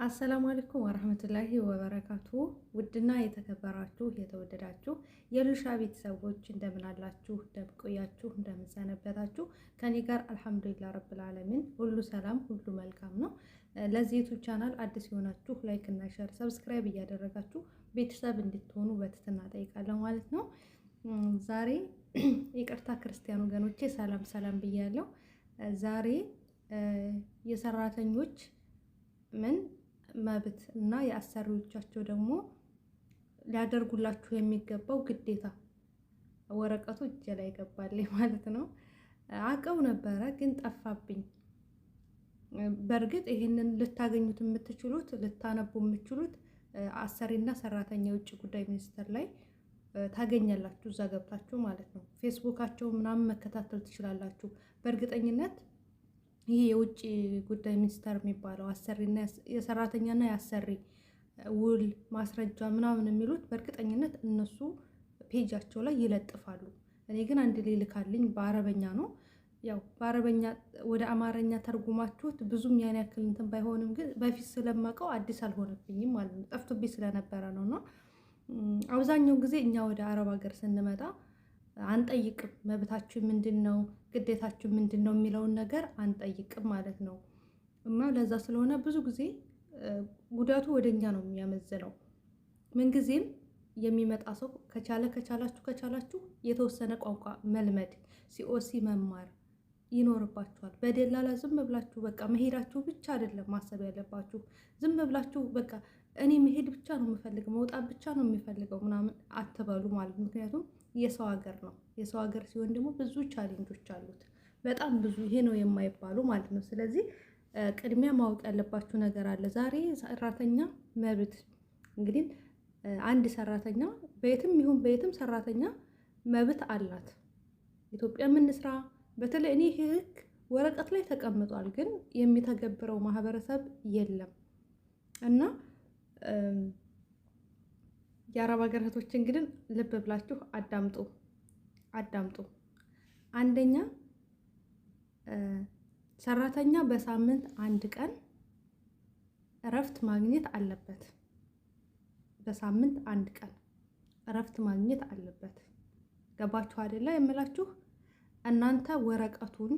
አሰላሙ አለይኩም ወራህመቱላሂ ወበረካቱ። ውድና የተከበራችሁ የተወደዳችሁ የሉሻ ቤተሰቦች እንደምን አላችሁ? እንደምን ቆያችሁ? እንደምን ሰነበታችሁ? ከኔ ጋር አልሐምዱሊላህ ረብል ዓለሚን ሁሉ ሰላም፣ ሁሉ መልካም ነው። ለዚህ ዩቲዩብ ቻናል አዲስ የሆናችሁ ላይክ እና ሼር፣ ሰብስክራይብ እያደረጋችሁ ቤተሰብ እንድትሆኑ በትህትና ጠይቃለሁ ማለት ነው። ዛሬ ይቅርታ ክርስቲያን ወገኖቼ ሰላም ሰላም ብያለሁ። ዛሬ የሰራተኞች መብት እና የአሰሪዎቻቸው ደግሞ ሊያደርጉላችሁ የሚገባው ግዴታ ወረቀቱ እጄ ላይ ገባል ማለት ነው። አውቀው ነበረ ግን ጠፋብኝ። በእርግጥ ይሄንን ልታገኙት የምትችሉት ልታነቡ የምትችሉት አሰሪና ሰራተኛ የውጭ ጉዳይ ሚኒስቴር ላይ ታገኛላችሁ። እዛ ገብታችሁ ማለት ነው። ፌስቡካቸው ምናምን መከታተል ትችላላችሁ። በእርግጠኝነት ይሄ የውጭ ጉዳይ ሚኒስቴር የሚባለው አሰሪና የሰራተኛና የአሰሪ ውል ማስረጃ ምናምን የሚሉት በእርግጠኝነት እነሱ ፔጃቸው ላይ ይለጥፋሉ። እኔ ግን አንድ ልልካልኝ በአረበኛ ነው። ያው በአረበኛ ወደ አማርኛ ተርጉማችሁት ብዙም ያን ያክል እንትን ባይሆንም ግን በፊት ስለማውቀው አዲስ አልሆነብኝም ማለት ነው። ጠፍቶብኝ ስለነበረ ነውና አብዛኛው ጊዜ እኛ ወደ አረብ ሀገር ስንመጣ አንጠይቅም። መብታችሁ ምንድነው ግዴታችሁ ምንድነው የሚለውን ነገር አንጠይቅም ማለት ነው። እና ለዛ ስለሆነ ብዙ ጊዜ ጉዳቱ ወደኛ ነው የሚያመዝነው። ምን ጊዜም የሚመጣ ሰው ከቻላችሁ የተወሰነ ቋንቋ መልመድ ሲኦሲ መማር ይኖርባችኋል። በደላላ ዝም ብላችሁ በቃ መሄዳችሁ ብቻ አይደለም ማሰብ ያለባችሁ። ዝም ብላችሁ በቃ እኔ መሄድ ብቻ ነው የምፈልገው መውጣት ብቻ ነው የሚፈልገው ምናምን አትበሉ ማለት። ምክንያቱም የሰው ሀገር ነው። የሰው ሀገር ሲሆን ደግሞ ብዙ ቻሌንጆች አሉት፣ በጣም ብዙ። ይሄ ነው የማይባሉ ማለት ነው። ስለዚህ ቅድሚያ ማወቅ ያለባችሁ ነገር አለ። ዛሬ ሰራተኛ መብት እንግዲህ አንድ ሰራተኛ በየትም ይሁን በየትም ሰራተኛ መብት አላት። ኢትዮጵያ የምንስራ በተለይ እኔ ህግ ወረቀት ላይ ተቀምጧል፣ ግን የሚተገብረው ማህበረሰብ የለም። እና የአረብ ሀገር እህቶች እንግዲህ ልብ ብላችሁ አዳምጡ። አንደኛ ሰራተኛ በሳምንት አንድ ቀን እረፍት ማግኘት አለበት። በሳምንት አንድ ቀን እረፍት ማግኘት አለበት። ገባችሁ አይደለ የምላችሁ? እናንተ ወረቀቱን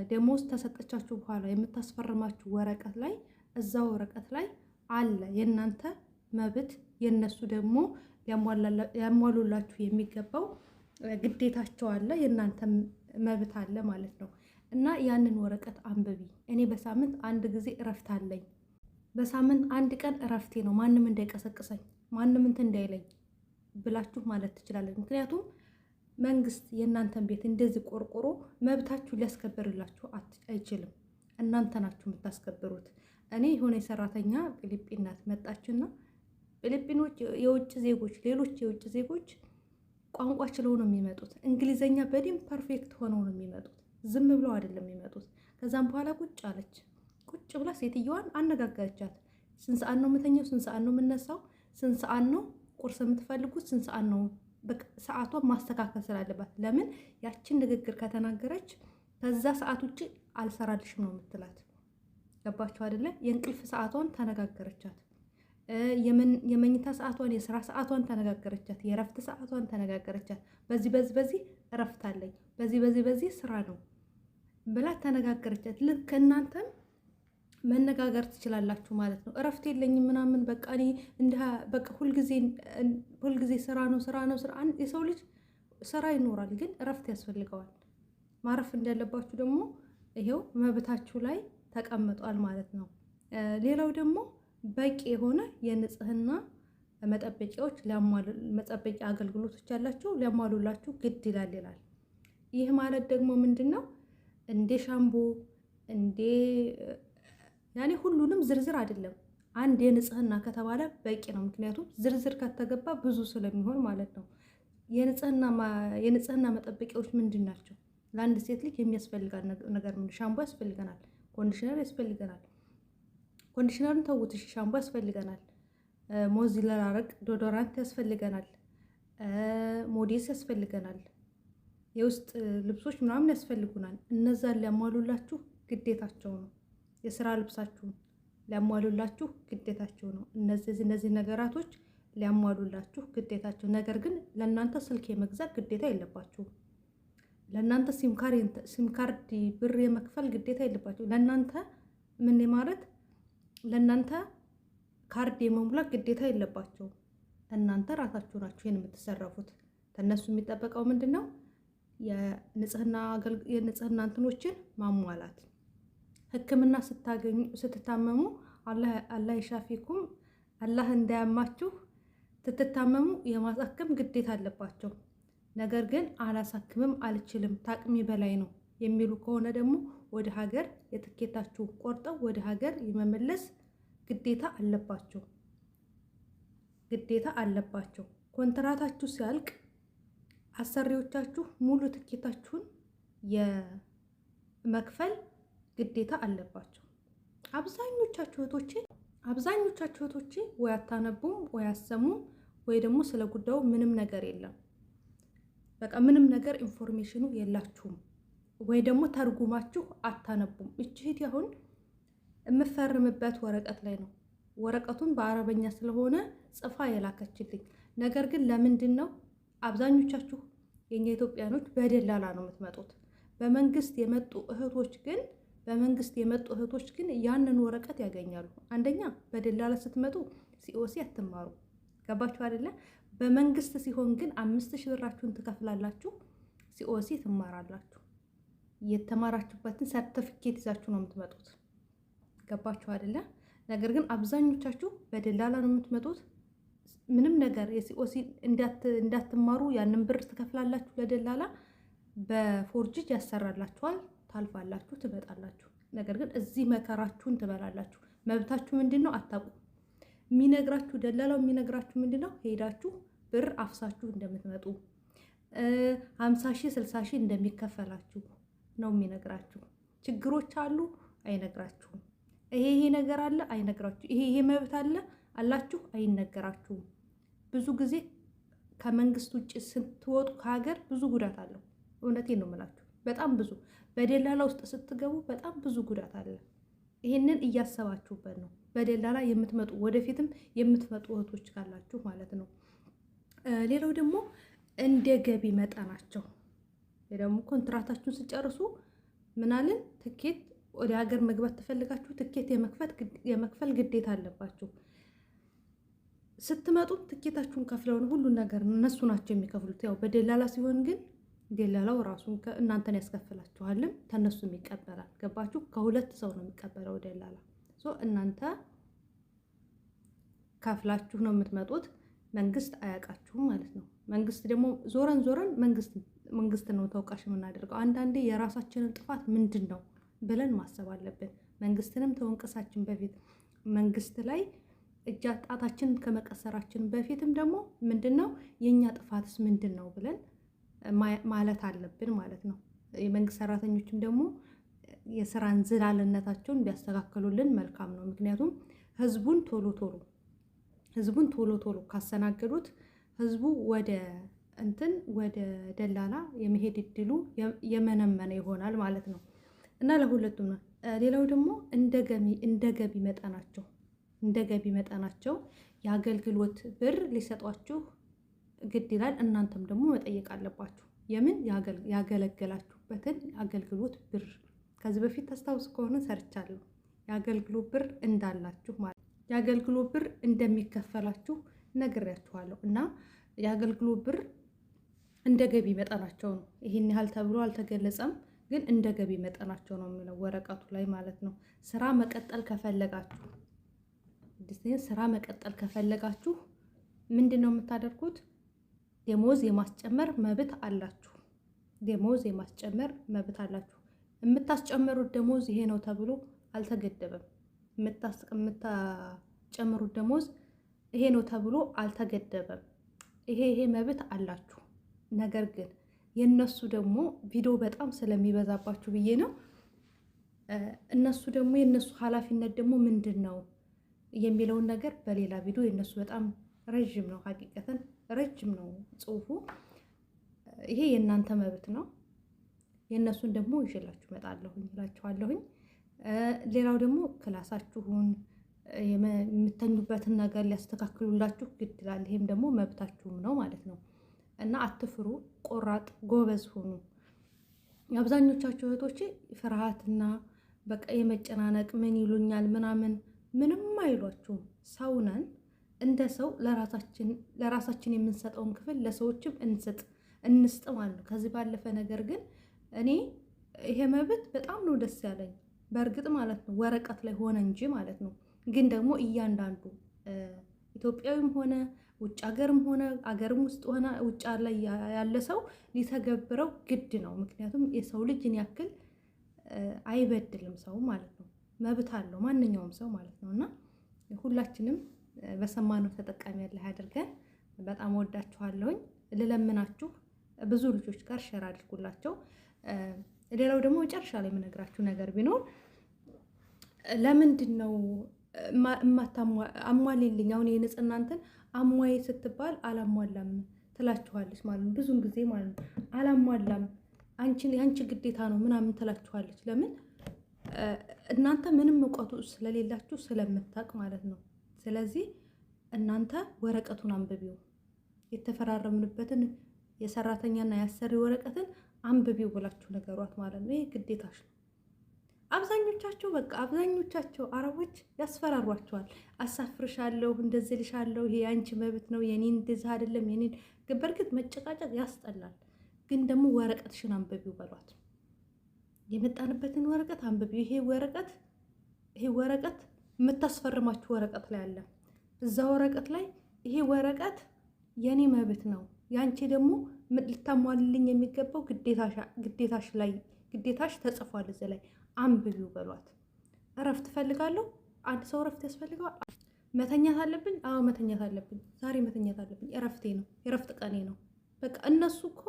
ደሞዝ ተሰጠቻችሁ በኋላ የምታስፈርማችሁ ወረቀት ላይ እዛ ወረቀት ላይ አለ የእናንተ መብት፣ የነሱ ደግሞ ያሟሉላችሁ የሚገባው ግዴታቸው አለ፣ የእናንተ መብት አለ ማለት ነው። እና ያንን ወረቀት አንብቢ። እኔ በሳምንት አንድ ጊዜ እረፍት አለኝ፣ በሳምንት አንድ ቀን እረፍቴ ነው፣ ማንም እንዳይቀሰቅሰኝ ማንም እንትን እንዳይለኝ ብላችሁ ማለት ትችላለች። ምክንያቱም መንግስት የእናንተን ቤት እንደዚህ ቆርቆሮ መብታችሁ ሊያስከብርላችሁ አይችልም። እናንተ ናችሁ የምታስከብሩት። እኔ የሆነ ሰራተኛ ፊሊጲን ናት መጣችና ፊሊጲኖች የውጭ ዜጎች ሌሎች የውጭ ዜጎች ቋንቋ ችለው ነው የሚመጡት። እንግሊዘኛ በደንብ ፐርፌክት ሆነው ነው የሚመጡት። ዝም ብለው አይደለም የሚመጡት። ከዛም በኋላ ቁጭ አለች። ቁጭ ብላ ሴትዮዋን አነጋገረቻት። ስንት ሰዓት ነው የምተኛው? ስንት ሰዓት ነው የምነሳው? ስንት ሰዓት ነው ቁርስ የምትፈልጉት? ስንት ሰዓት ነው? ሰዓቷን ማስተካከል ስላለባት። ለምን ያችን ንግግር ከተናገረች ከዛ ሰዓት ውጭ አልሰራልሽም ነው የምትላት። ገባችሁ አይደለ? የእንቅልፍ ሰዓቷን ተነጋገረቻት። የመኝታ ሰዓቷን፣ የስራ ሰዓቷን ተነጋገረቻት። የእረፍት ሰዓቷን ተነጋገረቻት። በዚህ እረፍት አለኝ፣ በዚህ ስራ ነው ብላ ተነጋገረቻት። ልክ እናንተም መነጋገር ትችላላችሁ ማለት ነው። እረፍት የለኝም ምናምን በቃ እኔ በቃ ሁልጊዜ ስራ ነው። የሰው ልጅ ስራ ይኖራል፣ ግን እረፍት ያስፈልገዋል። ማረፍ እንዳለባችሁ ደግሞ ይሄው መብታችሁ ላይ ተቀምጧል ማለት ነው። ሌላው ደግሞ በቂ የሆነ የንጽህና መጠበቂያዎች መጠበቂያ አገልግሎቶች ያላችሁ ሊያሟሉላችሁ ግድ ይላል። ይህ ማለት ደግሞ ምንድነው? እንደ ሻምቦ እንደ ያኔ ሁሉንም ዝርዝር አይደለም። አንድ የንጽህና ከተባለ በቂ ነው። ምክንያቱም ዝርዝር ከተገባ ብዙ ስለሚሆን ማለት ነው። የንጽህና መጠበቂያዎች ምንድን ናቸው? ለአንድ ሴት ልጅ የሚያስፈልጋል ነገር ምን? ሻምቦ ያስፈልገናል፣ ኮንዲሽነር ያስፈልገናል። ኮንዲሽነርን ተውት፣ ሻምቦ ያስፈልገናል፣ ሞዚለር አረቅ ዶዶራንት ያስፈልገናል፣ ሞዴስ ያስፈልገናል፣ የውስጥ ልብሶች ምናምን ያስፈልጉናል። እነዛን ሊያሟሉላችሁ ግዴታቸው ነው። የስራ ልብሳችሁን ሊያሟሉላችሁ ግዴታቸው ነው። እነዚህ ነገራቶች ሊያሟሉላችሁ ግዴታቸው። ነገር ግን ለእናንተ ስልክ የመግዛት ግዴታ የለባችሁም። ለእናንተ ሲም ካርድ ብር የመክፈል ግዴታ የለባችሁ። ለእናንተ ምን ማለት ለእናንተ ካርድ የመሙላት ግዴታ የለባቸው። እናንተ ራሳችሁ ናችሁ ይሄን የምትሰረፉት። ከነሱ የሚጠበቀው ምንድን ነው? የንጽህና እንትኖችን ማሟላት። ሕክምና ስትታመሙ አላህ ይሻፊኩም፣ አላህ እንዳያማችሁ ስትታመሙ የማሳከም ግዴታ አለባቸው። ነገር ግን አላሳክምም፣ አልችልም፣ ታቅሜ በላይ ነው የሚሉ ከሆነ ደግሞ ወደ ሀገር የትኬታችሁ ቆርጠው ወደ ሀገር የመመለስ ግዴታ አለባቸው። ኮንትራታችሁ ሲያልቅ አሰሪዎቻችሁ ሙሉ ትኬታችሁን የመክፈል ግዴታ አለባቸው። አብዛኞቻችሁ እህቶቼ ወይ አታነቡም ወይ አሰሙም ወይ ደግሞ ስለ ጉዳዩ ምንም ነገር የለም። በቃ ምንም ነገር ኢንፎርሜሽኑ የላችሁም ወይ ደግሞ ተርጉማችሁ አታነቡም። እህቴ አሁን የምፈርምበት ወረቀት ላይ ነው። ወረቀቱን በአረበኛ ስለሆነ ጽፋ የላከችልኝ። ነገር ግን ለምንድን ነው አብዛኞቻችሁ የኛ ኢትዮጵያኖች በደላላ ነው የምትመጡት? በመንግስት የመጡ እህቶች ግን ያንን ወረቀት ያገኛሉ። አንደኛ በደላላ ስትመጡ ሲኦሲ አትማሩ። ገባችሁ አይደለ? በመንግስት ሲሆን ግን 5000 ብራችሁን ትከፍላላችሁ፣ ሲኦሲ ትማራላችሁ። የተማራችሁበትን ሰርተፊኬት ይዛችሁ ነው የምትመጡት። ገባችሁ አይደለ? ነገር ግን አብዛኞቻችሁ በደላላ ነው የምትመጡት። ምንም ነገር የሲኦሲ እንዳትማሩ ያንን ብር ትከፍላላችሁ ለደላላ። በፎርጅጅ ያሰራላችኋል፣ ታልፋላችሁ፣ ትመጣላችሁ። ነገር ግን እዚህ መከራችሁን ትበላላችሁ። መብታችሁ ምንድን ነው አታውቁም። የሚነግራችሁ ደላላው የሚነግራችሁ ምንድን ነው? ሄዳችሁ ብር አፍሳችሁ እንደምትመጡ 50,000 60,000 እንደሚከፈላችሁ ነው የሚነግራችሁ። ችግሮች አሉ አይነግራችሁም። ይሄ ነገር አለ አይነግራችሁ። ይሄ መብት አላችሁ አይነገራችሁም። ብዙ ጊዜ ከመንግስት ውጭ ስትወጡ ከሀገር ብዙ ጉዳት አለው። እውነቴን ነው የምላችሁ፣ በጣም ብዙ። በደላላ ውስጥ ስትገቡ በጣም ብዙ ጉዳት አለ። ይሄንን እያሰባችሁበት ነው። በደላላ የምትመጡ ወደፊትም የምትመጡ እህቶች ካላችሁ ማለት ነው። ሌላው ደግሞ እንደ ገቢ መጠናቸው ደግሞ ኮንትራታችሁን ስጨርሱ ምናልን ትኬት ወደ ሀገር መግባት ትፈልጋችሁ ትኬት የመክፈል ግዴታ አለባችሁ። ስትመጡ ትኬታችሁን ከፍለው ነው ሁሉን ነገር እነሱ ናቸው የሚከፍሉት። ያው በደላላ ሲሆን ግን ደላላው ራሱን እናንተን ያስከፍላችኋልም ተነሱም ይቀበላል። ገባችሁ? ከሁለት ሰው ነው የሚቀበለው ደላላ። እናንተ ከፍላችሁ ነው የምትመጡት። መንግስት አያውቃችሁም ማለት ነው። መንግስት ደግሞ ዞረን መንግስት ነው ተወቃሽ የምናደርገው። አንዳንዴ የራሳችንን ጥፋት ምንድን ነው ብለን ማሰብ አለብን። መንግስትንም ተወንቀሳችን በፊት መንግስት ላይ ጣታችን ከመቀሰራችን በፊትም ደግሞ ምንድነው የኛ ጥፋትስ ምንድን ነው ብለን ማለት አለብን ማለት ነው። የመንግስት ሰራተኞችም ደግሞ የስራ እንዝላልነታቸውን ቢያስተካክሉልን መልካም ነው። ምክንያቱም ህዝቡን ቶሎ ቶሎ ካስተናገዱት ህዝቡ ወደ ደላላ የመሄድ እድሉ የመነመነ ይሆናል ማለት ነው። እና ለሁለቱም ነው። ሌላው ደግሞ እንደ ገቢ መጠናቸው የአገልግሎት ብር ሊሰጧችሁ ግድ ይላል። እናንተም ደግሞ መጠየቅ አለባችሁ። የምን ያገለገላችሁበትን አገልግሎት ብር ከዚህ በፊት ታስታውስ ከሆነ ሰርቻለሁ። የአገልግሎት ብር እንዳላችሁ ማለት የአገልግሎት ብር እንደሚከፈላችሁ ነግሬያችኋለሁ። እና የአገልግሎት ብር እንደ ገቢ መጠናቸው ነው። ይሄን ያህል ተብሎ አልተገለጸም፣ ግን እንደ ገቢ መጠናቸው ነው የሚለው ወረቀቱ ላይ ማለት ነው። ስራ መቀጠል ከፈለጋችሁ ምንድን ነው የምታደርጉት? ደሞዝ የማስጨመር መብት አላችሁ። የምታስጨምሩት ደሞዝ ይሄ ነው ተብሎ አልተገደበም። የምታስጨምሩት ደሞዝ ይሄ ነው ተብሎ አልተገደበም። ይሄ መብት አላችሁ። ነገር ግን የነሱ ደግሞ ቪዲዮ በጣም ስለሚበዛባችሁ ብዬ ነው። እነሱ ደግሞ የነሱ ኃላፊነት ደግሞ ምንድን ነው የሚለውን ነገር በሌላ ቪዲዮ የነሱ በጣም ረጅም ነው፣ ሀቂቀተን ረጅም ነው ጽሁፉ። ይሄ የእናንተ መብት ነው። የእነሱን ደግሞ ይዤላችሁ እመጣለሁኝ እላችኋለሁኝ። ሌላው ደግሞ ክላሳችሁን የምተኙበትን ነገር ሊያስተካክሉላችሁ ግድ ይላል። ይሄም ደግሞ መብታችሁም ነው ማለት ነው። እና አትፍሩ፣ ቆራጥ ጎበዝ ሁኑ። አብዛኞቻችሁ እህቶቼ ፍርሃትና በቃ የመጨናነቅ ምን ይሉኛል ምናምን ምንም አይሏችሁም። ሰው ነን። እንደ ሰው ለራሳችን የምንሰጠውን ክፍል ለሰዎችም እንስጥ ማለት ነው። ከዚህ ባለፈ ነገር ግን እኔ ይሄ መብት በጣም ነው ደስ ያለኝ በእርግጥ ማለት ነው። ወረቀት ላይ ሆነ እንጂ ማለት ነው። ግን ደግሞ እያንዳንዱ ኢትዮጵያዊም ሆነ ውጭ ሀገርም ሆነ አገርም ውስጥ ሆነ ውጭ ላይ ያለ ሰው ሊተገብረው ግድ ነው። ምክንያቱም የሰው ልጅን ያክል አይበድልም ሰው ማለት ነው። መብት አለው ማንኛውም ሰው ማለት ነው። እና ሁላችንም በሰማነው ተጠቃሚ ያለ አድርገን በጣም ወዳችኋለሁኝ። ልለምናችሁ ብዙ ልጆች ጋር ሸር አድርጉላቸው። ሌላው ደግሞ መጨረሻ ላይ የምነግራችሁ ነገር ቢኖር ለምንድን ነው አሟሌልኝ አሁን የንጽህና እንትን አሟዬ ስትባል አላሟላም ትላችኋለች ማለት ነው። ብዙን ጊዜ ማለት ነው አላሟላም የአንቺ ግዴታ ነው ምናምን ትላችኋለች። ለምን እናንተ ምንም እውቀቱ ስለሌላችሁ ስለምታውቅ ማለት ነው። ስለዚህ እናንተ ወረቀቱን አንብቢው፣ የተፈራረምንበትን የሰራተኛና የአሰሪ ወረቀትን አንብቢው ብላችሁ ነገሯት ማለት ነው። ይሄ ግዴታሽ ነው። አብዛኞቻቸው አረቦች ያስፈራሯቸዋል። አሳፍርሻለሁ፣ እንደዚህ ልሻለሁ፣ ይሄ የአንቺ መብት ነው፣ የኔን እንደዚህ አይደለም፣ የኔን በእርግጥ መጨቃጨቅ ያስጠላል። ግን ደግሞ ወረቀትሽን አንብቢው በሏት። የመጣንበትን ወረቀት አንብቢው። ይሄ ወረቀት የምታስፈርማችሁ ወረቀት ላይ አለ። እዛ ወረቀት ላይ ይሄ ወረቀት የኔ መብት ነው፣ ያንቺ ደግሞ ልታሟልልኝ የሚገባው ግዴታሽ ተጽፏል እዚህ ላይ አንብቢው በሏት። እረፍት እፈልጋለሁ። አንድ ሰው እረፍት ያስፈልገዋል። መተኛት አለብኝ። አዎ መተኛት አለብኝ። ዛሬ መተኛት አለብኝ። እረፍቴ ነው፣ የእረፍት ቀኔ ነው። በቃ እነሱ እኮ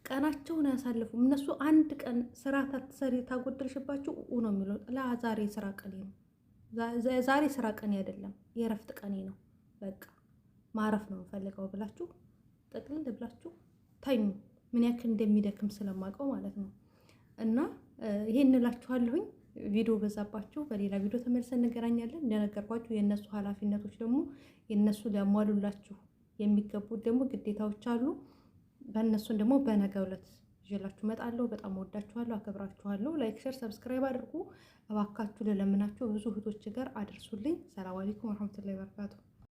ቀናቸውን አያሳልፉም። እነሱ አንድ ቀን ስራ ታትሰሪ ታጎደልሽባችሁ ነው የሚለው። ዛሬ ስራ ቀኔ ነው፣ ዛሬ ስራ ቀኔ አይደለም፣ የእረፍት ቀኔ ነው። በቃ ማረፍ ነው የምፈልገው ብላችሁ ጠቅልል ብላችሁ ተኙ። ምን ያክል እንደሚደክም ስለማውቀው ማለት ነው። እና ይሄን እላችኋለሁኝ። ቪዲዮ በዛባችሁ፣ በሌላ ቪዲዮ ተመልሰን እንገናኛለን። እንደነገርኳችሁ የእነሱ ኃላፊነቶች ደግሞ የእነሱ ሊያሟሉላችሁ የሚገቡት ደግሞ ግዴታዎች አሉ። በእነሱን ደግሞ በነገው ዕለት ይዤላችሁ እመጣለሁ። በጣም ወዳችኋለሁ፣ አከብራችኋለሁ። ላይክ፣ ሼር፣ ሰብስክራይብ አድርጉ እባካችሁ። ልለምናችሁ ብዙ እህቶች ጋር አድርሱልኝ። ሰላም አለይኩም ወራህመቱላሂ ወበረካቱ።